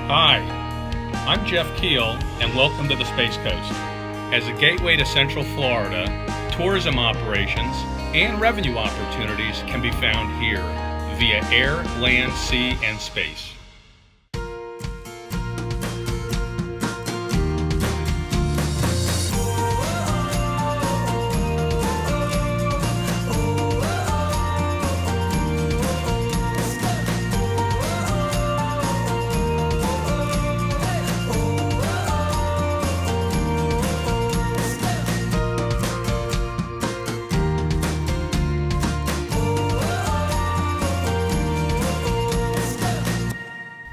Hi, I'm Jeff Keel, and welcome to the Space Coast. As a gateway to Central Florida, tourism operations and revenue opportunities can be found here via air, land, sea, and space.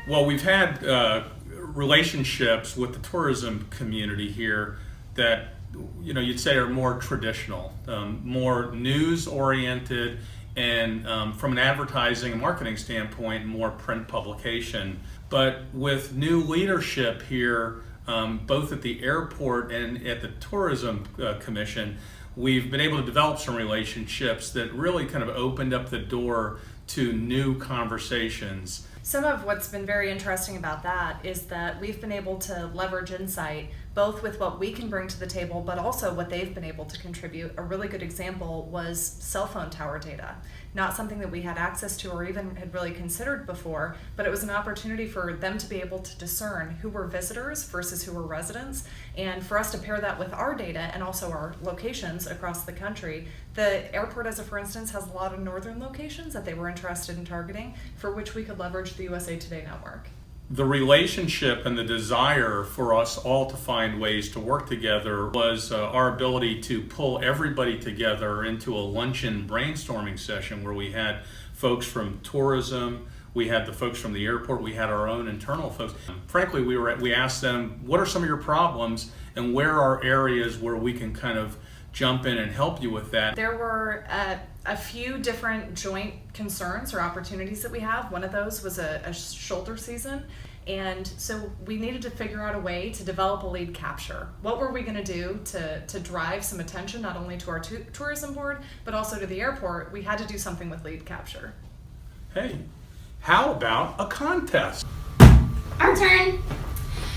Well, we've had relationships with the tourism community here that, you'd say are more traditional, more news-oriented, and from an advertising and marketing standpoint, more print publication. But with new leadership here, both at the airport and at the Tourism Commission, we've been able to develop some relationships that really kind of opened up the door to new conversations. Some of what's been very interesting about that is that we've been able to leverage insight both with what we can bring to the table, but also what they've been able to contribute. A really good example was cell phone tower data. Not something that we had access to or even had really considered before, but it was an opportunity for them to be able to discern who were visitors versus who were residents, and for us to pair that with our data and also our locations across the country. The airport, as a for instance, has a lot of northern locations that they were interested in targeting, for which we could leverage the USA Today network. The relationship and the desire for us all to find ways to work together was our ability to pull everybody together into a luncheon brainstorming session where we had folks from tourism, we had the folks from the airport, we had our own internal folks. Frankly, we asked them, what are some of your problems and where are areas where we can kind of jump in and help you with that? There were a few different joint concerns or opportunities that we have. One of those was a shoulder season, and so we needed to figure out a way to develop a lead capture. What were we going to do to drive some attention not only to our tourism board but also to the airport? We had to do something with lead capture. Hey, how about a contest? Our turn.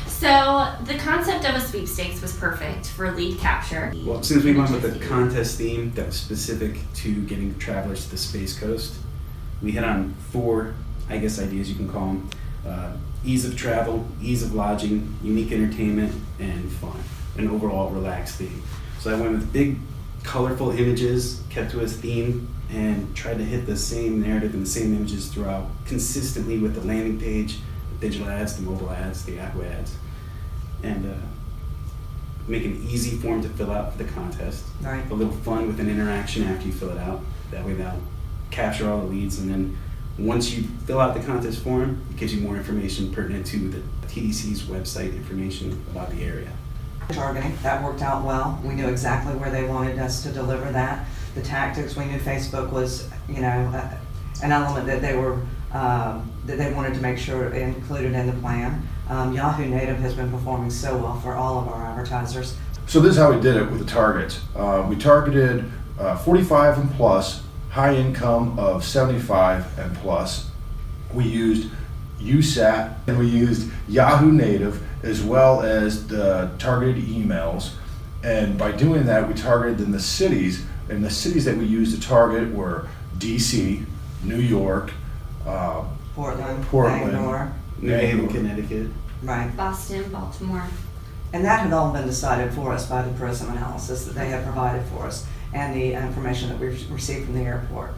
So the concept of a sweepstakes was perfect for lead capture. Well, since we went with a contest theme that was specific to getting travelers to the Space Coast, we hit on four, ideas you can call them. Ease of travel, ease of lodging, unique entertainment, and fun. An overall relaxed theme. So I went with big, colorful images, kept to a theme, and tried to hit the same narrative and the same images throughout, consistently with the landing page, the digital ads, the mobile ads, the app ads. And make an easy form to fill out for the contest. Right. A little fun with an interaction after you fill it out. That way that'll capture all the leads, and then once you fill out the contest form, it gives you more information pertinent to the TDC's website information about the area. Targeting, that worked out well. We knew exactly where they wanted us to deliver that. The tactics, we knew Facebook was, an element that they were that they wanted to make sure included in the plan. Yahoo Native has been performing so well for all of our advertisers. So this is how we did it with the targets. We targeted 45 and plus, high income of 75 and plus. We used USAT and we used Yahoo Native as well as the targeted emails. And by doing that, we targeted in the cities, and the cities that we used to target were DC, New York, Portland, Bangor, New Haven, Connecticut. Right. Boston, Baltimore. And that had all been decided for us by the prism analysis that they had provided for us and the information that we received from the airport.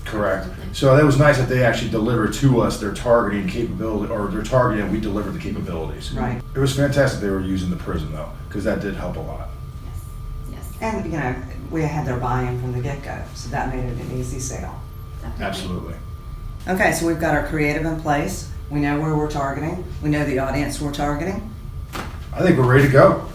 Correct. So that was nice that they actually delivered to us their targeting capability, or their targeting, and we delivered the capabilities. Right. It was fantastic they were using the prism though, because that did help a lot. Yes. And, we had their buy-in from the get-go, so that made it an easy sale. Definitely. Absolutely. Okay, so we've got our creative in place. We know where we're targeting. We know the audience we're targeting. I think we're ready to go.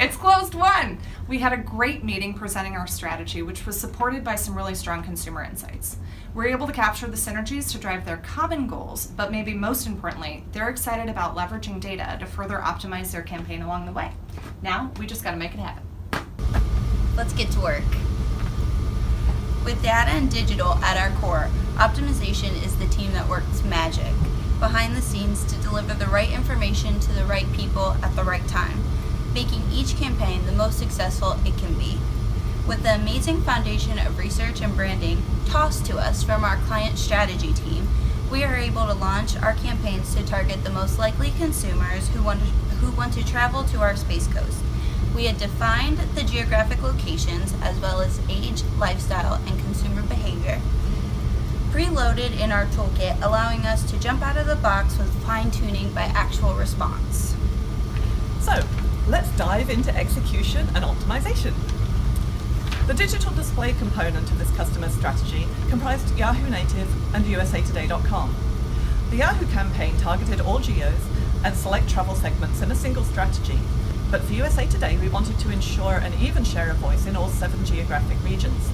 It's closed one. We had a great meeting presenting our strategy, which was supported by some really strong consumer insights. We're able to capture the synergies to drive their common goals, but maybe most importantly, they're excited about leveraging data to further optimize their campaign along the way. Now, we just gotta make it happen. Let's get to work. With data and digital at our core, optimization is the team that works magic. behind the scenes to deliver the right information to the right people at the right time, making each campaign the most successful it can be. With the amazing foundation of research and branding tossed to us from our client strategy team, we are able to launch our campaigns to target the most likely consumers who want to travel to our Space Coast. We had defined the geographic locations as well as age, lifestyle, and consumer behavior, preloaded in our toolkit, allowing us to jump out of the box with fine-tuning by actual response. So, let's dive into execution and optimization. The digital display component of this customer strategy comprised Yahoo Native and usatoday.com. The Yahoo campaign targeted all geos and select travel segments in a single strategy. But for USA Today, we wanted to ensure an even share of voice in all 7 geographic regions.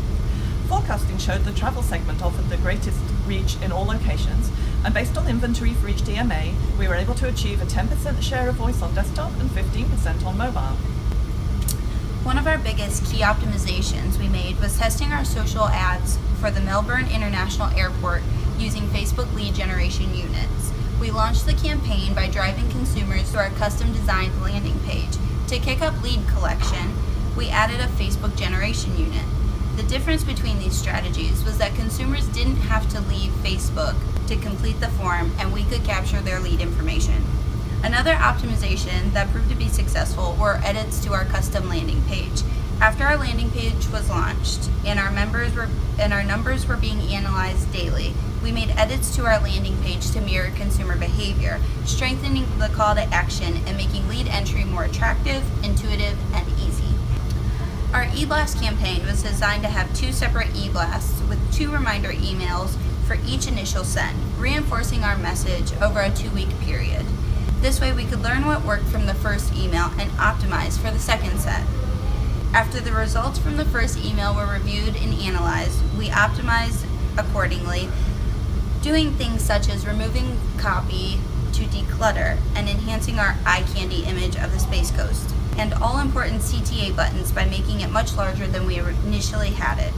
Forecasting showed the travel segment offered the greatest reach in all locations, and based on inventory for each DMA, we were able to achieve a 10% share of voice on desktop and 15% on mobile. One of our biggest key optimizations we made was testing our social ads for the Melbourne International Airport using Facebook lead generation units. We launched the campaign by driving consumers to our custom designed landing page. To kick up lead collection, we added a Facebook generation unit. The difference between these strategies was that consumers didn't have to leave Facebook to complete the form, and we could capture their lead information. Another optimization that proved to be successful were edits to our custom landing page. After our landing page was launched and our numbers were being analyzed daily, we made edits to our landing page to mirror consumer behavior, strengthening the call to action and making lead entry more attractive, intuitive, and easy. Our e-blast campaign was designed to have 2 separate e-blasts with 2 reminder emails for each initial send, reinforcing our message over a 2-week period. This way we could learn what worked from the first email and optimize for the second set. After the results from the first email were reviewed and analyzed, we optimized accordingly, doing things such as removing copy to declutter and enhancing our eye candy image of the Space Coast, and all important CTA buttons by making it much larger than we initially had it.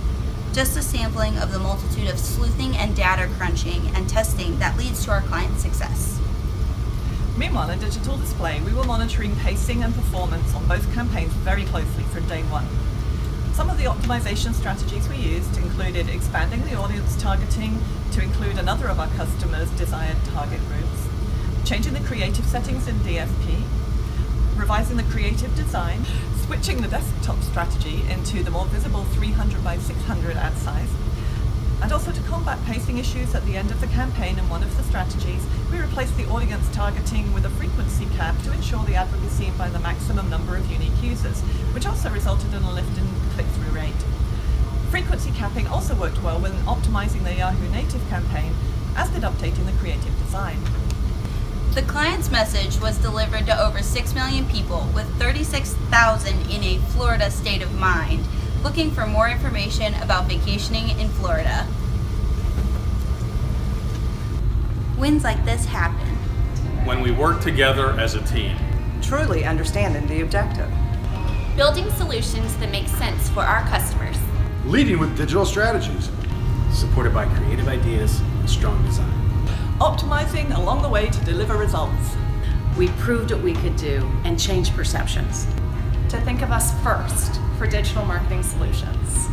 Just a sampling of the multitude of sleuthing and data crunching and testing that leads to our client success. Meanwhile, in digital display, we were monitoring pacing and performance on both campaigns very closely from day one. Some of the optimization strategies we used included expanding the audience targeting to include another of our customers' desired target groups, changing the creative settings in DFP, revising the creative design, switching the desktop strategy into the more visible 300 by 600 ad size, and also to combat pacing issues at the end of the campaign in one of the strategies, we replaced the audience targeting with a frequency cap to ensure the ad would be seen by the maximum number of unique users, which also resulted in a lift in click-through rate. Frequency capping also worked well when optimizing the Yahoo Native campaign, as did updating the creative design. The client's message was delivered to over 6 million people, with 36,000 in a Florida state of mind, looking for more information about vacationing in Florida. Wins like this happen when we work together as a team. Truly understanding the objective. Building solutions that make sense for our customers. Leading with digital strategies. Supported by creative ideas and strong design. Optimizing along the way to deliver results. We proved what we could do and changed perceptions. To think of us first for digital marketing solutions.